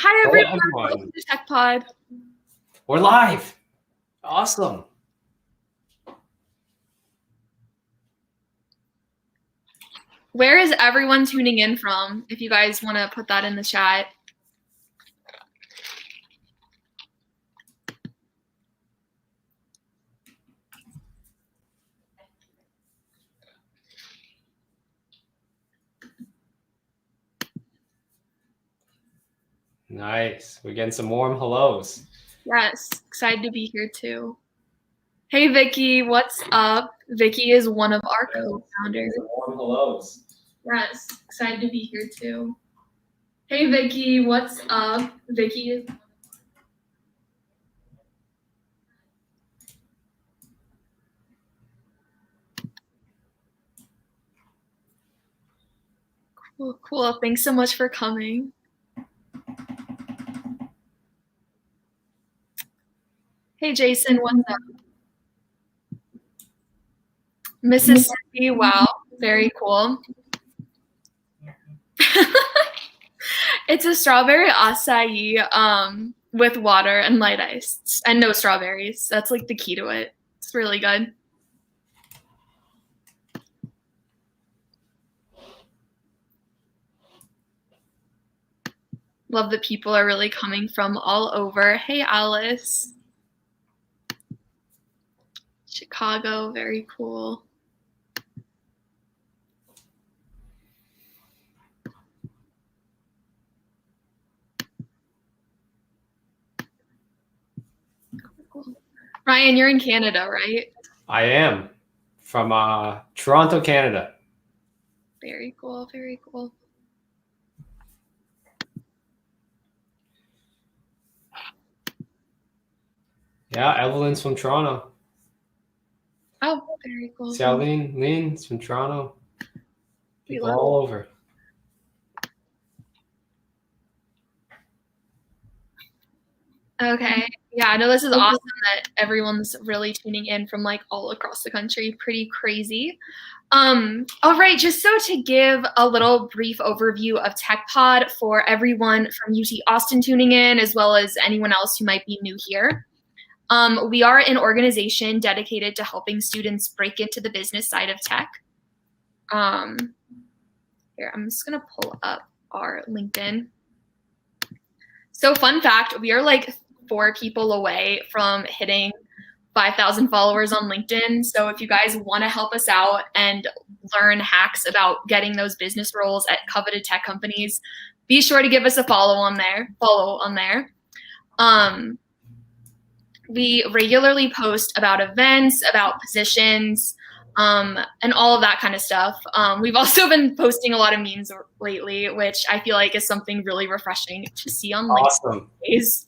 Hi, Hello, everyone. everyone. Welcome to Tech Pod. We're live. Awesome. Where is everyone tuning in from? If you guys want to put that in the chat. Nice. We're getting some warm hellos. Yes, excited to be here too. Hey, Vicky, what's up? Vicky is one of our co-founders. Warm hellos. Yes, excited to be here too. Hey, Vicky, what's up? Vicky is. Cool. Thanks so much for coming. Hey, Jason, what's up? Mississippi, wow, very cool. It's a strawberry acai with water and light ice and no strawberries. That's like the key to it. It's really good. Love that people are really coming from all over. Hey, Alice. Chicago, very cool. Cool. Ryan, you're in Canada, right? I am from Toronto, Canada. Very cool, very cool. Yeah, Evelyn's from Toronto. Oh, very cool. Lean's from Toronto. People all over. Okay. Yeah, I know this is awesome that everyone's really tuning in from like all across the country. Pretty crazy. All right, just so to give a little brief overview of TechPod for everyone from UT Austin tuning in, as well as anyone else who might be new here. We are an organization dedicated to helping students break into the business side of tech. Here, I'm just gonna pull up our LinkedIn. So fun fact, we are like 4 people away from hitting 5,000 followers on LinkedIn. So if you guys want to help us out and learn hacks about getting those business roles at coveted tech companies, be sure to give us a follow on there. We regularly post about events, about positions, and all of that kind of stuff. We've also been posting a lot of memes lately, which I feel like is something really refreshing to see on Awesome. LinkedIn.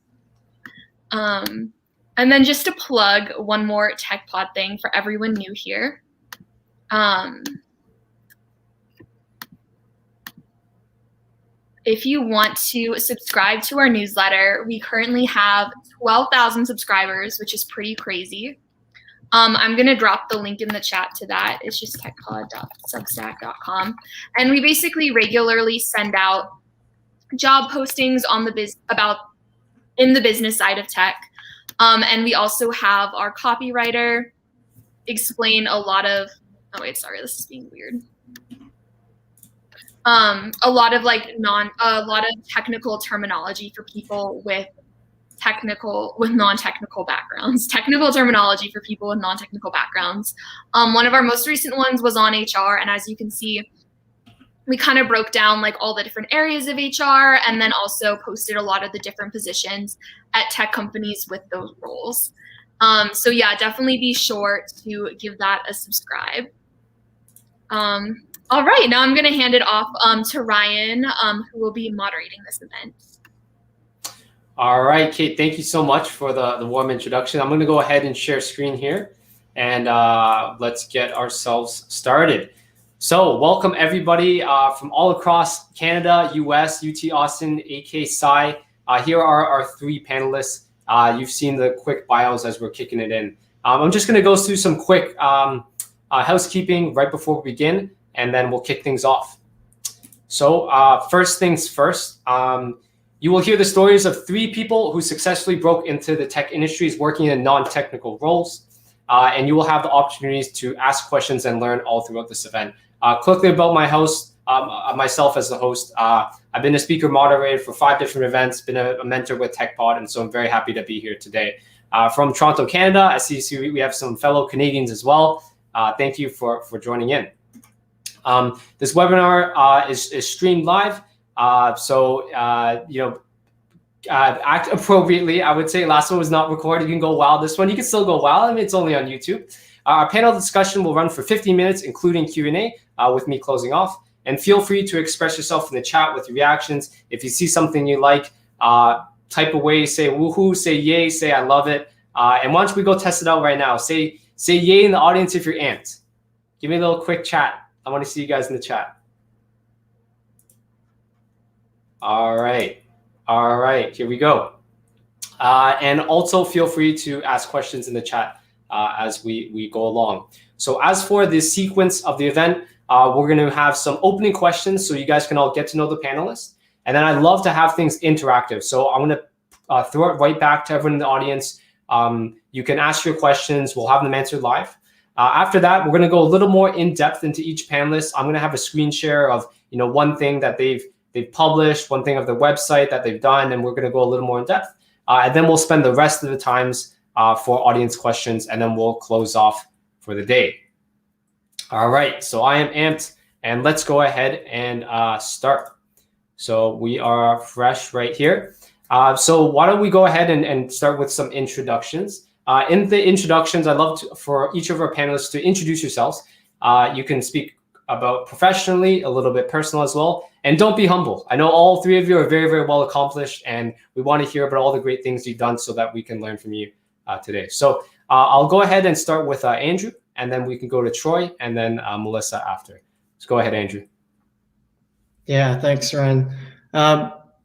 And then just to plug one more TechPod thing for everyone new here. If you want to subscribe to our newsletter, we currently have 12,000 subscribers, which is pretty crazy. I'm going to drop the link in the chat to that. It's just techpod.substack.com. And we basically regularly send out job postings on in the business side of tech. And we also have our copywriter explain a lot of, oh wait, sorry, this is being weird. A lot of technical terminology for people with non-technical backgrounds. Technical terminology for people with non-technical backgrounds. One of our most recent ones was on HR, and as you can see, we kind of broke down like all the different areas of HR, and then also posted a lot of the different positions at tech companies with those roles. So yeah, definitely be sure to give that a subscribe. All right, now I'm going to hand it off to Ryan, who will be moderating this event. All right, Kate, thank you so much for the warm introduction. I'm going to go ahead and share screen here, and let's get ourselves started. So welcome everybody from all across Canada, US, UT Austin AKPsi. Here are our 3 panelists. You've seen the quick bios as we're kicking it in. I'm just going to go through some quick housekeeping right before we begin, and then we'll kick things off. So first things first, You will hear the stories of 3 people who successfully broke into the tech industries working in non-technical roles. And you will have the opportunities to ask questions and learn all throughout this event. Quickly about my host, myself as the host. I've been a speaker moderator for 5 different events, been a mentor with TechPod, and so I'm very happy to be here today. From Toronto, Canada, I see we have some fellow Canadians as well. Thank you for joining in. This webinar is streamed live, so act appropriately. I would say last one was not recorded. You can go wild. This one you can still go wild. I mean, it's only on YouTube. Our panel discussion will run for 15 minutes, including Q&A, with me closing off. And feel free to express yourself in the chat with your reactions. If you see something you like, type away, say woohoo, say yay, say I love it. And why don't we go test it out right now? Say yay in the audience if you're amped. Give me a little quick chat. I want to see you guys in the chat. All right, here we go. And also feel free to ask questions in the chat as we go along. So as for the sequence of the event, we're going to have some opening questions so you guys can all get to know the panelists. And then I love to have things interactive. So I'm going to throw it right back to everyone in the audience. You can ask your questions. We'll have them answered live. After that, we're going to go a little more in depth into each panelist. I'm going to have a screen share of one thing that they've published, one thing of their website that they've done, and we're going to go a little more in depth. And then we'll spend the rest of the times for audience questions, and then we'll close off for the day. All right, so I am amped, and let's go ahead and start. So we are fresh right here. So why don't we go ahead and start with some introductions. In the introductions, I'd love for each of our panelists to introduce yourselves. You can speak about professionally, a little bit personal as well. And don't be humble. I know all 3 of you are very, very well accomplished, and we want to hear about all the great things you've done so that we can learn from you today. So I'll go ahead and start with Andrew, and then we can go to Troy, and then Melisa after. So go ahead, Andrew. Yeah, thanks, Ryan.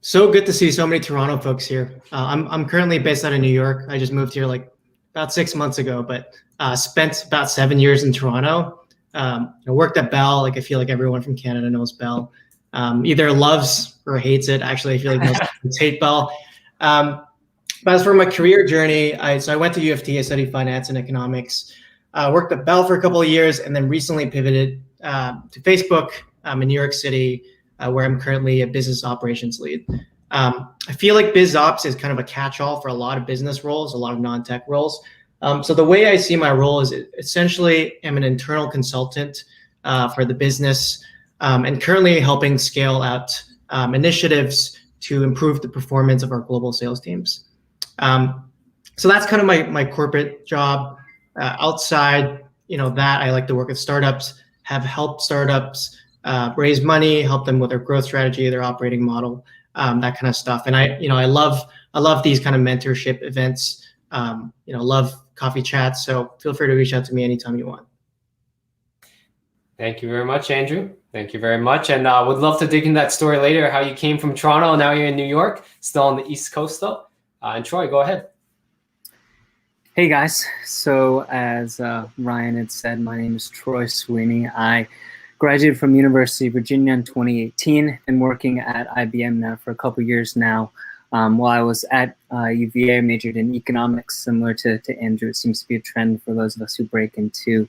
So good to see so many Toronto folks here. I'm currently based out of New York. I just moved here like about 6 months ago, but spent about 7 years in Toronto. I worked at Bell. Like I feel like everyone from Canada knows Bell. Either loves or hates it. Actually, I feel like most people hate Bell. But as for my career journey, I went to U of T. I studied finance and economics. Worked at Bell for a couple of years, and then recently pivoted to Facebook in New York City, where I'm currently a business operations lead. I feel like biz ops is kind of a catch-all for a lot of business roles, a lot of non-tech roles. So the way I see my role is essentially I'm an internal consultant for the business, and currently helping scale out initiatives to improve the performance of our global sales teams. So that's kind of my corporate job. Outside, that I like to work with startups, have helped startups raise money, help them with their growth strategy, their operating model, that kind of stuff. And I love these kind of mentorship events. Love coffee chats. So feel free to reach out to me anytime you want. Thank you very much, Andrew. Thank you very much. And would love to dig into that story later, how you came from Toronto, now you're in New York, still on the East Coast though. And Troy, go ahead. Hey guys. So as Ryan had said, my name is Troy Sweeney. I graduated from University of Virginia in 2018 and working at IBM now for a couple years now. While I was at UVA, I majored in economics, similar to Andrew. It seems to be a trend for those of us who break into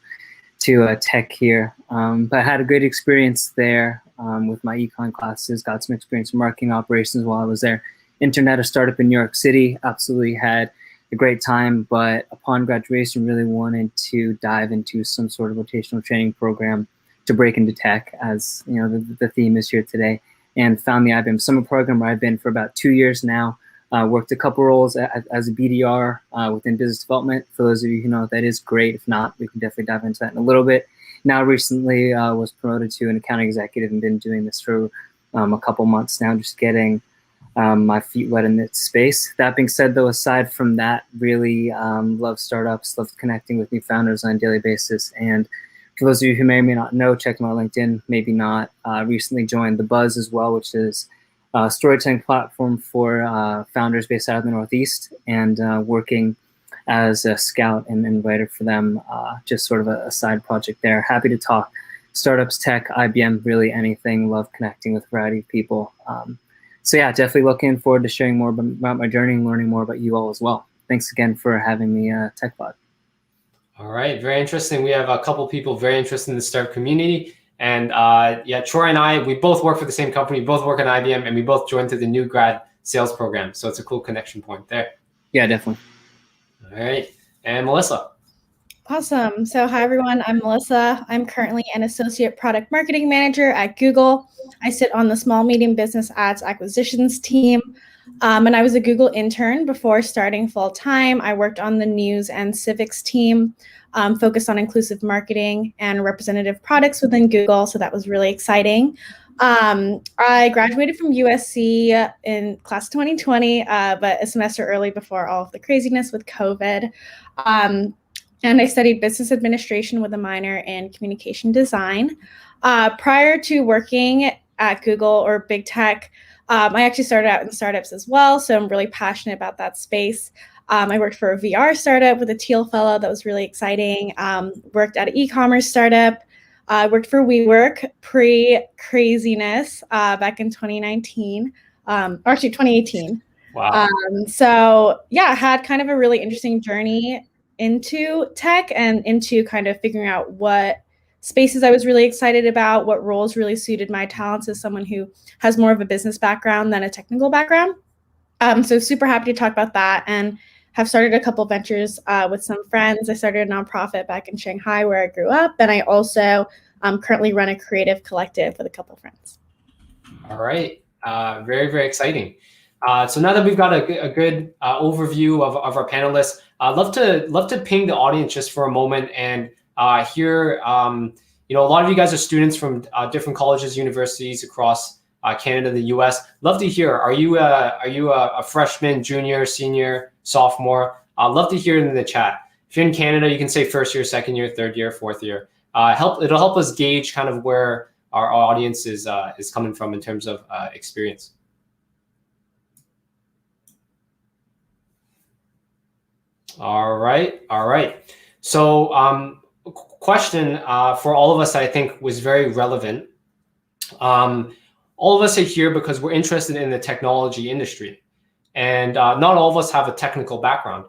tech here. But I had a great experience there with my econ classes, got some experience in marketing operations while I was there. Internet, a startup in New York City, absolutely had a great time, but upon graduation really wanted to dive into some sort of rotational training program to break into tech, as the theme is here today, and found the IBM Summer Program where I've been for about 2 years now. Worked a couple roles as a BDR within business development. For those of you who know, that is great. If not, we can definitely dive into that in a little bit. Now recently was promoted to an account executive and been doing this for a couple months now, just getting my feet wet in this space. That being said, though, aside from that, really love startups, love connecting with new founders on a daily basis. And for those of you who may or may not know, check them out on LinkedIn, maybe not. Recently joined The Buzz as well, which is a storytelling platform for founders based out of the Northeast, and working as a scout and writer for them, just sort of a side project there. Happy to talk startups, tech, IBM, really anything. Love connecting with a variety of people. So yeah, definitely looking forward to sharing more about my journey and learning more about you all as well. Thanks again for having me, TechPod. All right, very interesting. We have a couple people very interested in the startup community. And yeah, Troy and I, we both work for the same company, we both work at IBM, and we both joined through the new grad sales program. So it's a cool connection point there. Yeah, definitely. All right, and Melissa. Awesome. So hi, everyone. I'm Melissa. I'm currently an associate product marketing manager at Google. I sit on the small, medium business ads acquisitions team. And I was a Google intern before starting full time. I worked on the news and civics team, focused on inclusive marketing and representative products within Google. So that was really exciting. I graduated from USC in class 2020, but a semester early before all of the craziness with COVID. And I studied business administration with a minor in communication design. Prior to working at Google or big tech, I actually started out in startups as well, so I'm really passionate about that space. I worked for a VR startup with a Teal Fellow. That was really exciting. Worked at an e-commerce startup. Worked for WeWork pre-craziness back in 2019, or actually 2018. Wow. So yeah, had kind of a really interesting journey into tech and into kind of figuring out what spaces I was really excited about, what roles really suited my talents as someone who has more of a business background than a technical background. So super happy to talk about that and have started a couple ventures with some friends. I started a nonprofit back in Shanghai where I grew up, and I also currently run a creative collective with a couple friends. All right, very, very exciting. So now that we've got a good overview of our panelists, I'd love to ping the audience just for a moment and hear. You know, a lot of you guys are students from different colleges, universities across Canada, the U.S. Love to hear. Are you a freshman, junior, senior, sophomore? Love to hear it in the chat. If you're in Canada, you can say first year, second year, third year, fourth year. It'll help us gauge kind of where our audience is coming from in terms of experience. All right. So question for all of us that I think was very relevant. All of us are here because we're interested in the technology industry, and not all of us have a technical background.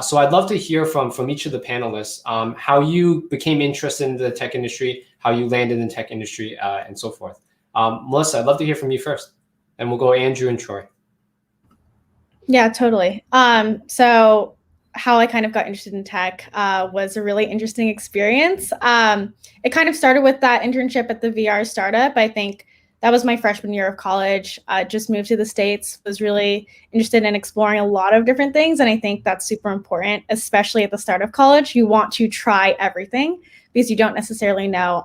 So I'd love to hear from each of the panelists how you became interested in the tech industry, how you landed in the tech industry, and so forth. Melissa, I'd love to hear from you first, and we'll go Andrew and Troy. Yeah, totally. So how I kind of got interested in tech was a really interesting experience. It kind of started with that internship at the VR startup. I think that was my freshman year of college. Just moved to the States, was really interested in exploring a lot of different things. And I think that's super important, especially at the start of college. You want to try everything because you don't necessarily know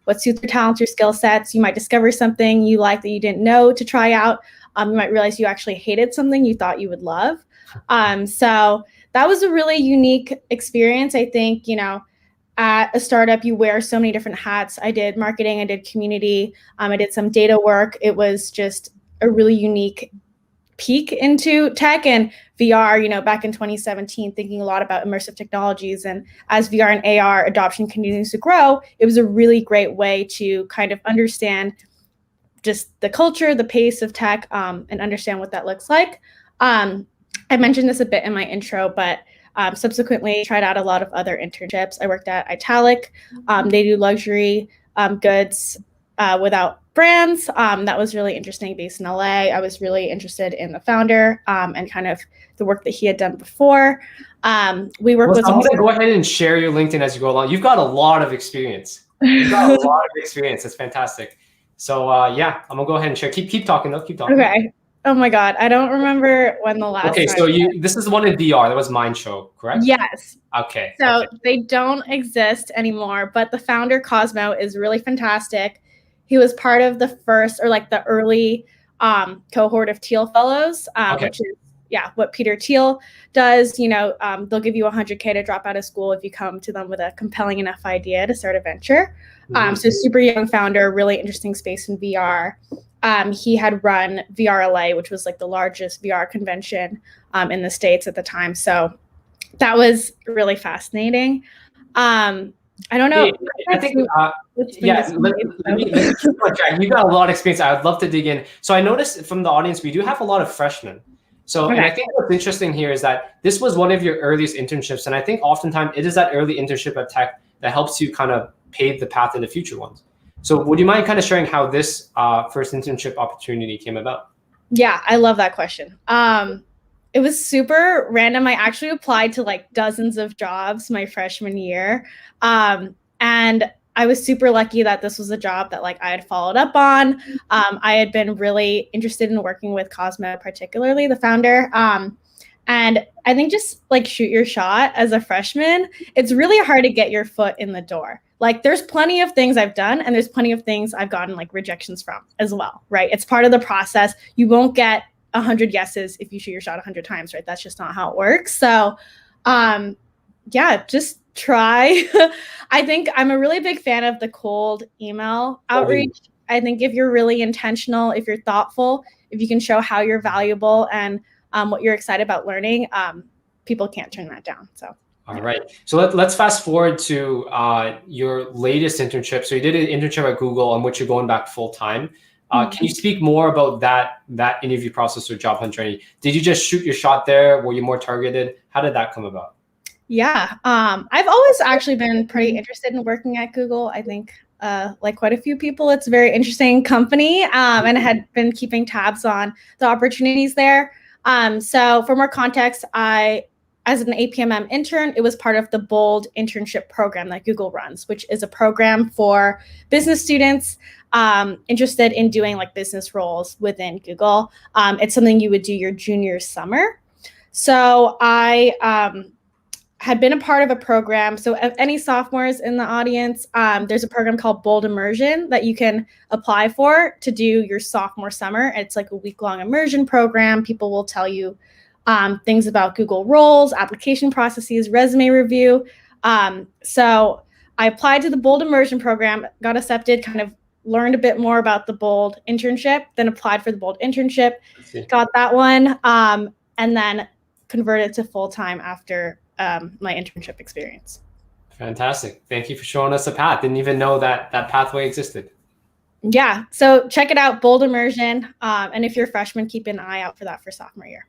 what suits your talents, your skill sets. You might discover something you like that you didn't know to try out. You might realize you actually hated something you thought you would love. So that was a really unique experience. I think, you know, at a startup, you wear so many different hats. I did marketing, I did community, I did some data work. It was just a really unique peek into tech and VR, you know, back in 2017, thinking a lot about immersive technologies. And as VR and AR adoption continues to grow, it was a really great way to kind of understand just the culture, the pace of tech, and understand what that looks like. I mentioned this a bit in my intro, but subsequently tried out a lot of other internships. I worked at Italic. They do luxury goods without brands. That was really interesting, based in LA. I was really interested in the founder and kind of the work that he had done before. We work with. I'm going to go ahead and share your LinkedIn as you go along. You've got a lot of experience. You've got a lot of experience. That's fantastic. So yeah, I'm gonna go ahead and share. Keep talking though. Keep talking. Okay. Oh my God, I don't remember when the last. Okay, so this is the one in VR. That was Mind Show, correct? Yes. Okay. So they don't exist anymore, but the founder Cosmo is really fantastic. He was part of the first or like the early cohort of Teal Fellows, which is what Peter Thiel does. You know, they'll give you $100K to drop out of school if you come to them with a compelling enough idea to start a venture. So super young founder, really interesting space in VR. He had run VRLA, which was like the largest VR convention in the States at the time. So that was really fascinating. I don't know. Hey, I think, yeah, let me keep on track. You got a lot of experience. I'd love to dig in. So I noticed from the audience, we do have a lot of freshmen. So, and I think what's interesting here is that this was one of your earliest internships. And I think oftentimes it is that early internship at tech that helps you kind of pave the path into future ones. So would you mind kind of sharing how this first internship opportunity came about? Yeah, I love that question. It was super random. I actually applied to like dozens of jobs my freshman year. And I was super lucky that this was a job that like I had followed up on. I had been really interested in working with Cosmo, particularly the founder. And I think just like shoot your shot as a freshman. It's really hard to get your foot in the door. Like there's plenty of things I've done and there's plenty of things I've gotten like rejections from as well, right? It's part of the process. You won't get 100 yeses if you shoot your shot 100 times, right? That's just not how it works. So yeah, just try. I think I'm a really big fan of the cold email outreach. I think if you're really intentional, if you're thoughtful, if you can show how you're valuable and what you're excited about learning, people can't turn that down. So. All right. So let's fast forward to your latest internship. So you did an internship at Google on which you're going back full time. Can you speak more about that interview process or job hunt journey? Did you just shoot your shot there? Were you more targeted? How did that come about? Yeah, I've always actually been pretty interested in working at Google. I think like quite a few people, it's a very interesting company, and I had been keeping tabs on the opportunities there. So for more context, as an APMM intern, it was part of the BOLD internship program that Google runs, which is a program for business students interested in doing like business roles within Google. It's something you would do your junior summer. So I had been a part of a program. So any sophomores in the audience, there's a program called BOLD Immersion that you can apply for to do your sophomore summer. It's like a week-long immersion program. People will tell you things about Google roles, application processes, resume review. So I applied to the BOLD Immersion program, got accepted, kind of learned a bit more about the BOLD internship, then applied for the BOLD internship, got that one, and then converted to full-time after my internship experience. Fantastic. Thank you for showing us a path. Didn't even know that pathway existed. Yeah. So check it out, BOLD Immersion. And if you're a freshman, keep an eye out for that for sophomore year.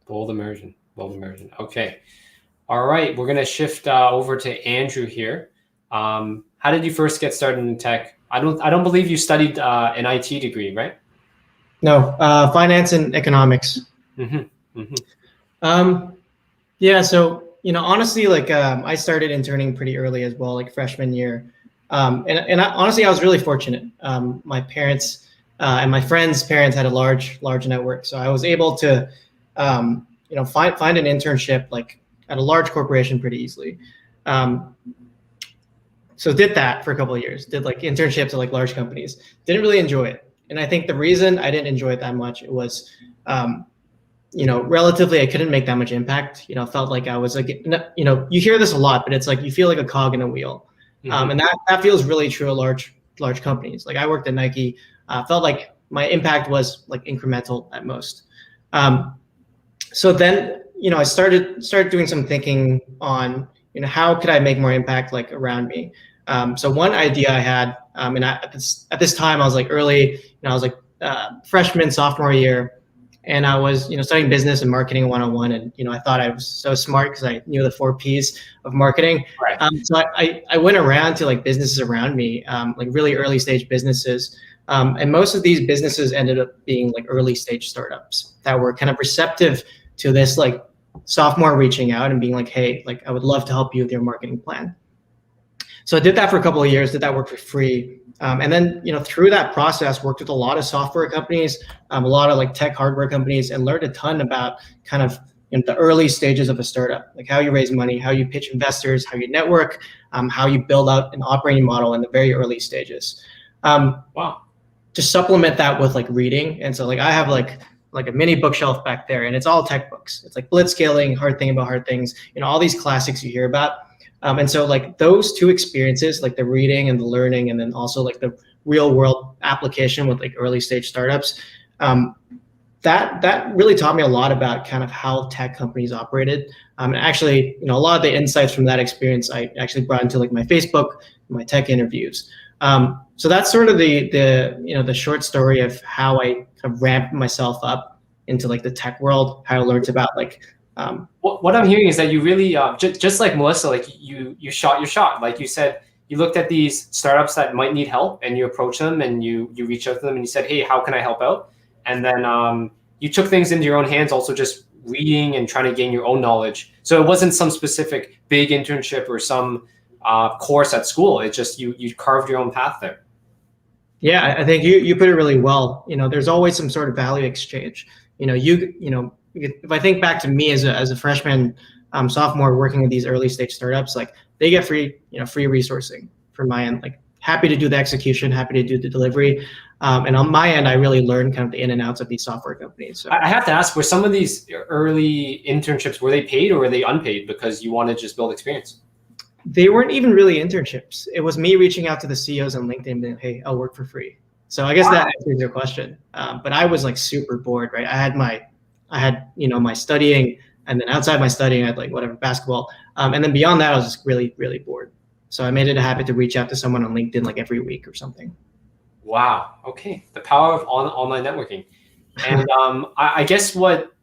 BOLD Immersion. Okay. All right. We're going to shift over to Andrew here. How did you first get started in tech? I don't believe you studied an IT degree, right? No, finance and economics. Yeah. So, honestly, like I started interning pretty early as well, like freshman year. And honestly, I was really fortunate. My parents and my friends' parents had a large network. So I was able to, find an internship like at a large corporation pretty easily. So did that for a couple of years, did like internships at like large companies, didn't really enjoy it. And I think the reason I didn't enjoy it that much, it was, relatively, I couldn't make that much impact. Felt like I was like, you hear this a lot, but it's like, you feel like a cog in a wheel. And that feels really true at large companies. Like I worked at Nike, felt like my impact was like incremental at most. So then, I started doing some thinking on, how could I make more impact like around me? So one idea I had, and at this time I was like early, I was like freshman, sophomore year, and I was, studying business and marketing 101. And, I thought I was so smart because I knew the 4 Ps of marketing. Right. So I went around to like businesses around me, like really early stage businesses. And most of these businesses ended up being like early stage startups that were kind of receptive to this like sophomore reaching out and being like, hey, like I would love to help you with your marketing plan. So I did that for a couple of years, did that work for free. And then, through that process, worked with a lot of software companies, a lot of like tech hardware companies, and learned a ton about kind of the early stages of a startup, like how you raise money, how you pitch investors, how you network, how you build out an operating model in the very early stages. Wow. To supplement that with like reading. And so like I have like a mini bookshelf back there, and it's all tech books. It's like Blitzscaling, Hard Thing About Hard Things, all these classics you hear about. And so like those two experiences, like the reading and the learning, and then also like the real world application with like early stage startups, that really taught me a lot about kind of how tech companies operated. And actually, a lot of the insights from that experience I actually brought into like my Facebook, my tech interviews. So that's sort of the short story of how I kind of ramped myself up into like the tech world, how I learned about like. What I'm hearing is that you really, just like Melissa, like you shot your shot. Like you said, you looked at these startups that might need help, and you approach them, and you reach out to them, and you said, "Hey, how can I help out?" And then you took things into your own hands, also just reading and trying to gain your own knowledge. So it wasn't some specific big internship or some course at school. It's just you carved your own path there. Yeah, I think you put it really well. There's always some sort of value exchange. If I think back to me as a freshman, sophomore working with these early stage startups, like they get free resourcing from my end. Like happy to do the execution, happy to do the delivery. And on my end, I really learned kind of the in and outs of these software companies. So I have to ask, were some of these early internships, were they paid or were they unpaid because you want to just build experience? They weren't even really internships. It was me reaching out to the CEOs on LinkedIn and being, hey, I'll work for free. So I guess that answers your question. But I was like super bored, right? I had my studying, and then outside my studying, I had like whatever basketball. And then beyond that, I was just really, really bored. So I made it a habit to reach out to someone on LinkedIn like every week or something. Wow. Okay. The power of online networking. And I guess what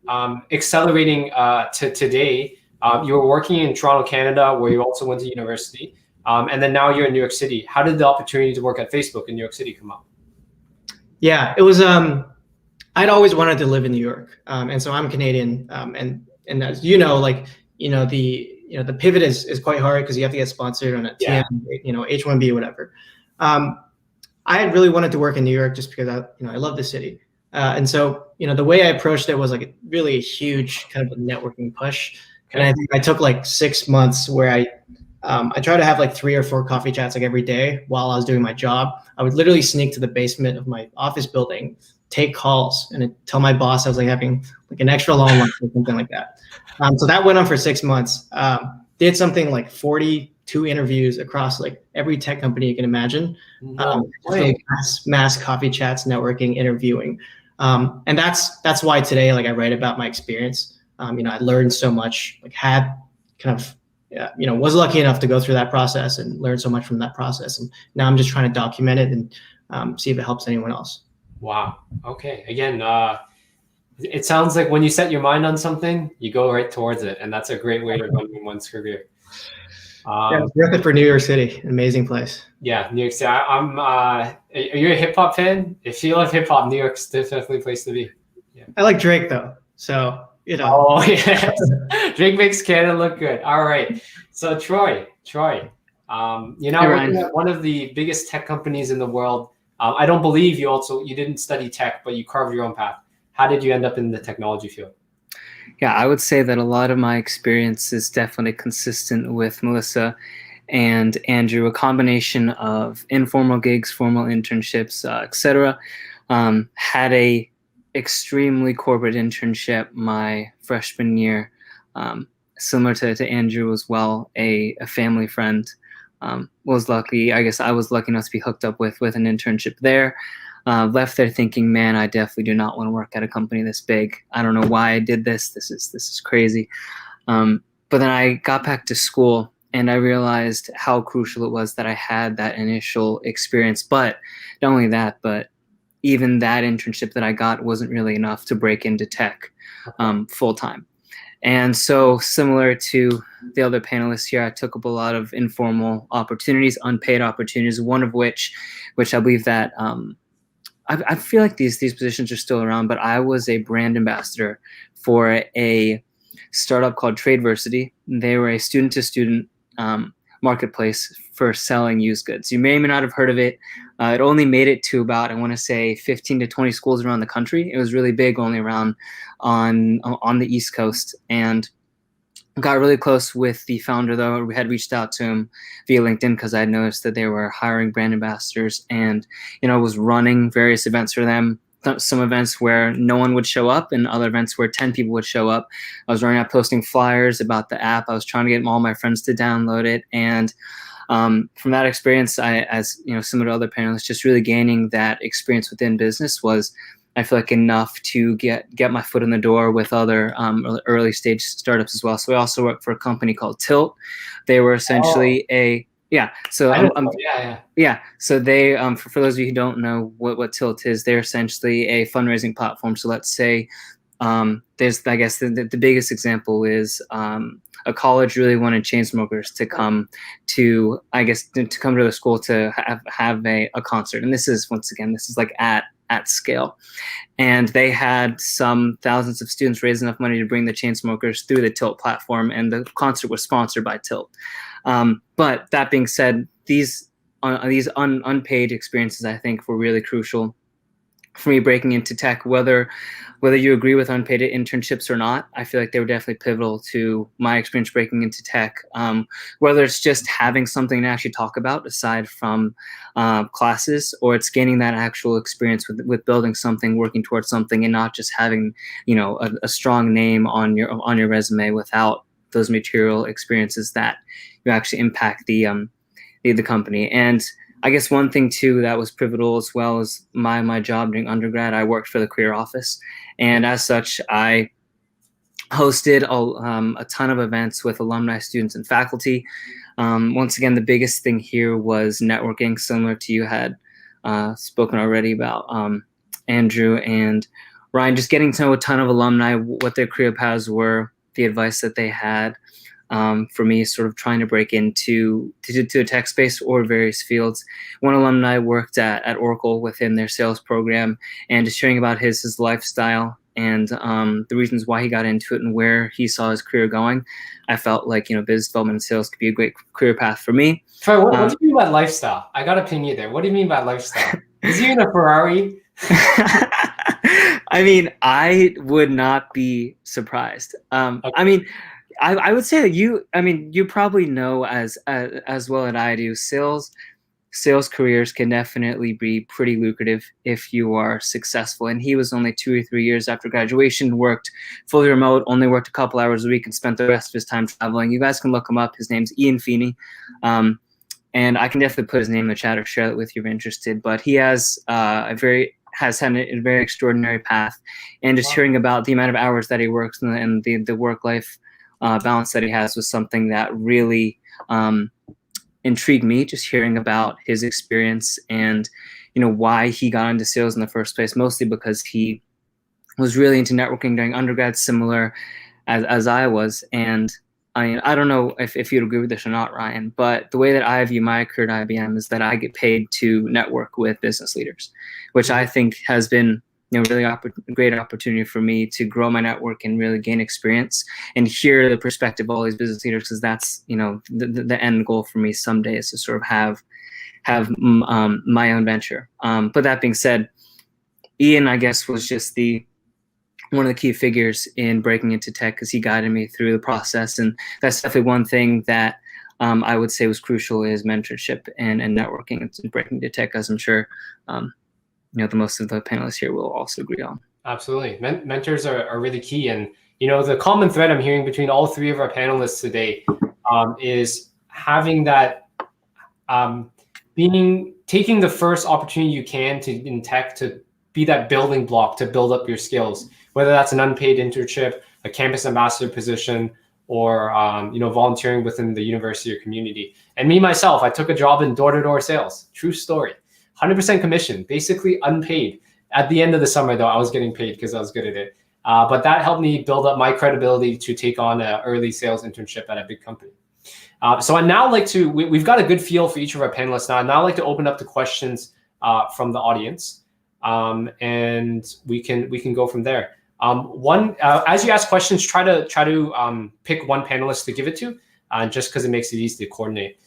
accelerating to today, you were working in Toronto, Canada, where you also went to university. And then now you're in New York City. How did the opportunity to work at Facebook in New York City come up? Yeah, it was, I'd always wanted to live in New York. And so I'm Canadian. And as you know, the pivot is quite hard because you have to get sponsored on a TM, H-1B, whatever. I had really wanted to work in New York just because I love the city. And so, the way I approached it was like really a huge kind of a networking push. And I think I took like 6 months where I tried to have like 3 or 4 coffee chats like every day while I was doing my job. I would literally sneak to the basement of my office building, take calls, and tell my boss I was like having like an extra long lunch or something like that. So that went on for 6 months. Did something like 42 interviews across like every tech company you can imagine. Mass coffee chats, networking, interviewing. And that's why today, like I write about my experience. I learned so much, like had kind of, was lucky enough to go through that process and learn so much from that process. And now I'm just trying to document it and see if it helps anyone else. Wow. Okay. Again, it sounds like when you set your mind on something, you go right towards it. And that's a great way to run one's career. It's worth it for New York City. An amazing place. Yeah, New York City. Are you a hip hop fan? If you love hip hop, New York's definitely a place to be. Yeah. I like Drake though. So, Oh, yes. Drake makes Canada look good. All right. So Troy, working at one of the biggest tech companies in the world. I don't believe you didn't study tech, but you carved your own path. How did you end up in the technology field? Yeah, I would say that a lot of my experience is definitely consistent with Melissa and Andrew, a combination of informal gigs, formal internships, etc. Had a extremely corporate internship my freshman year, similar to Andrew as well, a family friend. Was lucky, I guess I was lucky enough to be hooked up with an internship there. Left there thinking, man, I definitely do not want to work at a company this big. I don't know why I did this. This is crazy. But then I got back to school and I realized how crucial it was that I had that initial experience. But not only that, but even that internship that I got wasn't really enough to break into tech full time. And so similar to the other panelists here, I took up a lot of informal opportunities, unpaid opportunities, one of which I believe that I feel like these positions are still around, but I was a brand ambassador for a startup called Tradeversity. They were a student-to-student marketplace for selling used goods. You may or may not have heard of it. It only made it to about, I want to say, 15 to 20 schools around the country. It was really big, only around on the East Coast. And got really close with the founder, though. We had reached out to him via LinkedIn because I had noticed that they were hiring brand ambassadors and, was running various events for them. Some events where no one would show up and other events where 10 people would show up. I was running out posting flyers about the app. I was trying to get all my friends to download it. And from that experience, I, as similar to other panelists, just really gaining that experience within business was I feel like enough to get my foot in the door with other early stage startups as well. So I also worked for a company called Tilt. They were essentially So they, for those of you who don't know what Tilt is, they're essentially a fundraising platform. So let's say there's, I guess the biggest example is a college really wanted chain smokers to come to, to come to the school to have a concert. And this is, once again, this is like at scale. And they had some thousands of students raise enough money to bring the chain smokers through the Tilt platform, and the concert was sponsored by Tilt. But that being said, these unpaid experiences, I think, were really crucial for me breaking into tech. Whether you agree with unpaid internships or not, I feel like they were definitely pivotal to my experience breaking into tech. Whether it's just having something to actually talk about aside from classes, or it's gaining that actual experience with building something, working towards something, and not just having a strong name on your resume without those material experiences that you actually impact the company. And I guess one thing too that was pivotal as well as my job during undergrad, I worked for the career office, and as such, I hosted a ton of events with alumni, students, and faculty. Once again, the biggest thing here was networking, similar to you had spoken already about Andrew and Ryan, just getting to know a ton of alumni, what their career paths were, the advice that they had. For me, sort of trying to break into a tech space or various fields. One alumni worked at Oracle within their sales program, and just hearing about his lifestyle and the reasons why he got into it and where he saw his career going, I felt like business development and sales could be a great career path for me. Troy, what do you mean by lifestyle? I gotta ping you there. What do you mean by lifestyle? Is he in a Ferrari? I mean, I would not be surprised. Okay. I mean, I would say that you probably know as well as I do, sales careers can definitely be pretty lucrative if you are successful. And he was only 2 or 3 years after graduation, worked fully remote, only worked a couple hours a week, and spent the rest of his time traveling. You guys can look him up. His name's Ian Feeney. And I can definitely put his name in the chat or share it with you if you're interested. But he has had a very extraordinary path. And just hearing about the amount of hours that he works and the work-life balance that he has was something that really intrigued me, just hearing about his experience and why he got into sales in the first place, mostly because he was really into networking during undergrad, similar as I was. And I don't know if you'd agree with this or not, Ryan, but the way that I view my career at IBM is that I get paid to network with business leaders, which I think has been really great opportunity for me to grow my network and really gain experience and hear the perspective of all these business leaders, because that's the end goal for me someday, is to sort of have my own venture. But that being said, Ian, I guess, was just one of the key figures in breaking into tech, because he guided me through the process. And that's definitely one thing that I would say was crucial, is mentorship and networking and breaking into tech, as I'm sure the most of the panelists here will also agree on. Absolutely. Mentors are really key. And, the common thread I'm hearing between all three of our panelists today is having that, taking the first opportunity you can in tech to be that building block to build up your skills, whether that's an unpaid internship, a campus ambassador position, or volunteering within the university or community. And me, myself, I took a job in door-to-door sales. True story. 100% commission, basically unpaid. At the end of the summer, though, I was getting paid because I was good at it. But that helped me build up my credibility to take on an early sales internship at a big company. So I'd now like to, we've got a good feel for each of our panelists now. I'd now like to open up the questions from the audience, and we can go from there. As you ask questions, try to pick one panelist to give it to, just because it makes it easy to coordinate.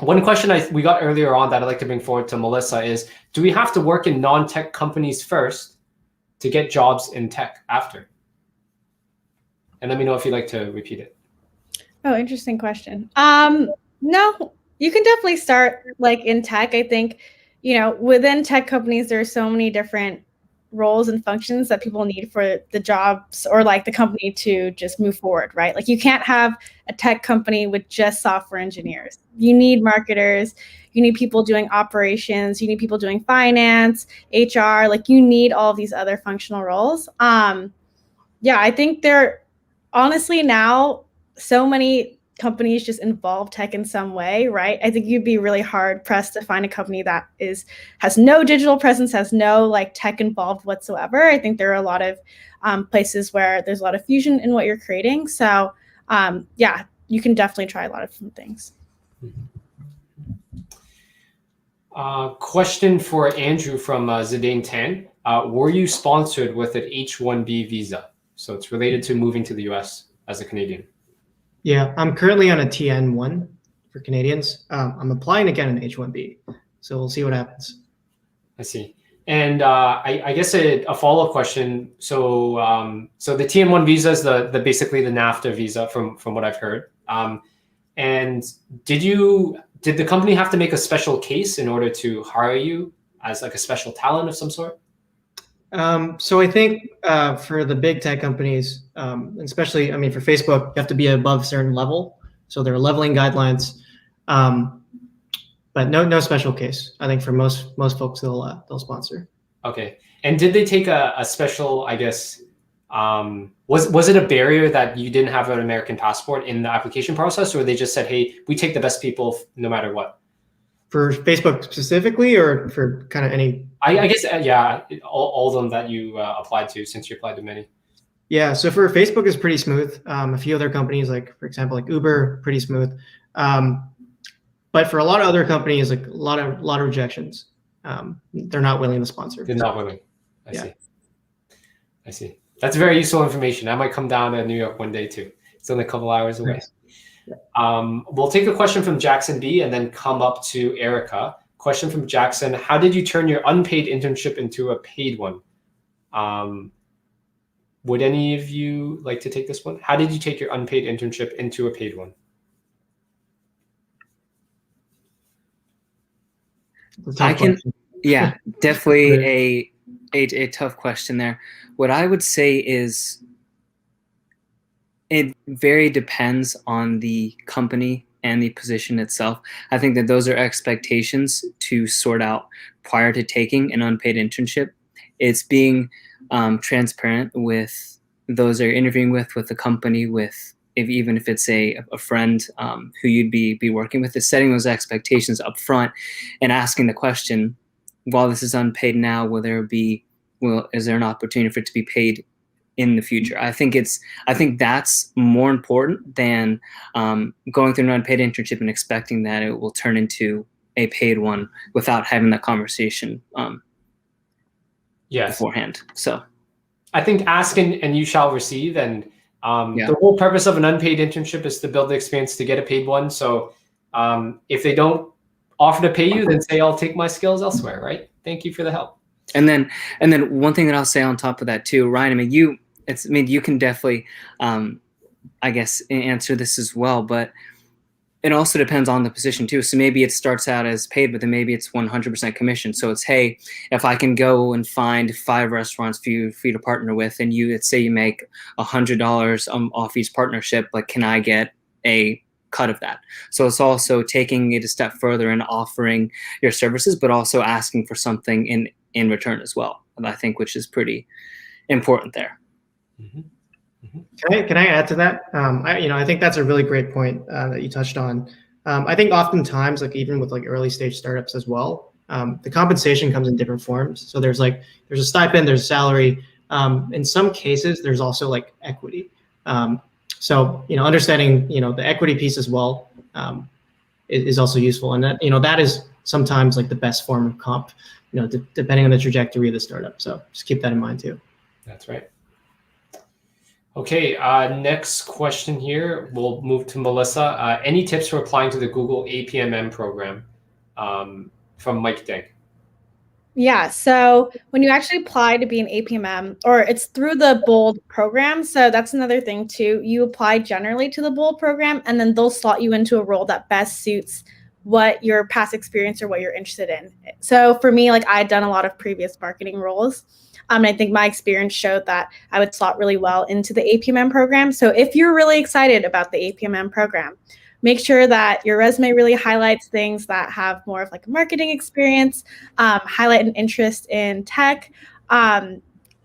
One question we got earlier on that I'd like to bring forward to Melisa is, do we have to work in non-tech companies first to get jobs in tech after? And let me know if you'd like to repeat it. Oh, interesting question. No, you can definitely start in tech. I think, within tech companies, there are so many different roles and functions that people need for the jobs or like the company to just move forward, right? Like you can't have a tech company with just software engineers. You need marketers, you need people doing operations, you need people doing finance, HR, like you need all of these other functional roles. Yeah, I think there honestly now so many companies just involve tech in some way, right? I think you'd be really hard pressed to find a company that has no digital presence, has no like tech involved whatsoever. I think there are a lot of places where there's a lot of fusion in what you're creating. So yeah, you can definitely try a lot of different things. Question for Andrew from Zidane Tan. Were you sponsored with an H-1B visa? So it's related to moving to the US as a Canadian. Yeah, I'm currently on a TN1 for Canadians. I'm applying again an H-1B, so we'll see what happens. I see. And I guess a follow-up question. So so the TN1 visa is the basically the NAFTA visa from what I've heard. And did the company have to make a special case in order to hire you as like a special talent of some sort? So I think for the big tech companies, especially, I mean, for Facebook, you have to be above a certain level. So there are leveling guidelines, but no special case. I think for most folks, they'll sponsor. Okay. And did they take a special, I guess, was it a barrier that you didn't have an American passport in the application process, or they just said, hey, we take the best people no matter what? For Facebook specifically, or for kind of any? I guess, yeah, all of them that you applied to, since you applied to many. Yeah, so for Facebook is pretty smooth. A few other companies, like for example, like Uber, pretty smooth. But for a lot of other companies, like a lot of rejections. They're not willing to sponsor. They're not willing. I see. That's very useful information. I might come down to New York one day too. It's only a couple hours away. Nice. We'll take a question from Jackson B and then come up to Erica. Question from Jackson: how did you turn your unpaid internship into a paid one? Would any of you like to take this one? How did you take your unpaid internship into a paid one? Yeah, definitely a tough question there. What I would say is it very depends on the company and the position itself. I think that those are expectations to sort out prior to taking an unpaid internship. It's being transparent with those that you're interviewing with the company, even if it's a friend who you'd be working with, is setting those expectations up front and asking the question, while this is unpaid now, is there an opportunity for it to be paid in the future? I think that's more important than going through an unpaid internship and expecting that it will turn into a paid one without having that conversation beforehand. So I think ask and you shall receive. And the whole purpose of an unpaid internship is to build the experience to get a paid one. So if they don't offer to pay you, then say, I'll take my skills elsewhere, right? Thank you for the help. And then one thing that I'll say on top of that too, Ryan, I mean, you can definitely, I guess, answer this as well, but it also depends on the position too. So maybe it starts out as paid, but then maybe it's 100% commission. So it's, hey, if I can go and find 5 restaurants for you to partner with, and let's say you make $100 off each partnership, like, can I get a cut of that? So it's also taking it a step further and offering your services, but also asking for something in return as well. And I think, which is pretty important there. Mm-hmm. Mm-hmm. Can I add to that? I think that's a really great point that you touched on. I think oftentimes, like even with like early stage startups as well, the compensation comes in different forms. So there's a stipend, there's a salary. In some cases, there's also like equity. So understanding the equity piece as well is also useful, and that is sometimes like the best form of comp, depending on the trajectory of the startup. So just keep that in mind too. That's right. Okay, next question here. We'll move to Melisa. Any tips for applying to the Google APMM program? From Mike Deng. Yeah, so when you actually apply to be an APMM, or it's through the BOLD program, so that's another thing too. You apply generally to the BOLD program, and then they'll slot you into a role that best suits what your past experience or what you're interested in. So for me, like I had done a lot of previous marketing roles. And I think my experience showed that I would slot really well into the APMM program. So if you're really excited about the APMM program, make sure that your resume really highlights things that have more of like a marketing experience, highlight an interest in tech.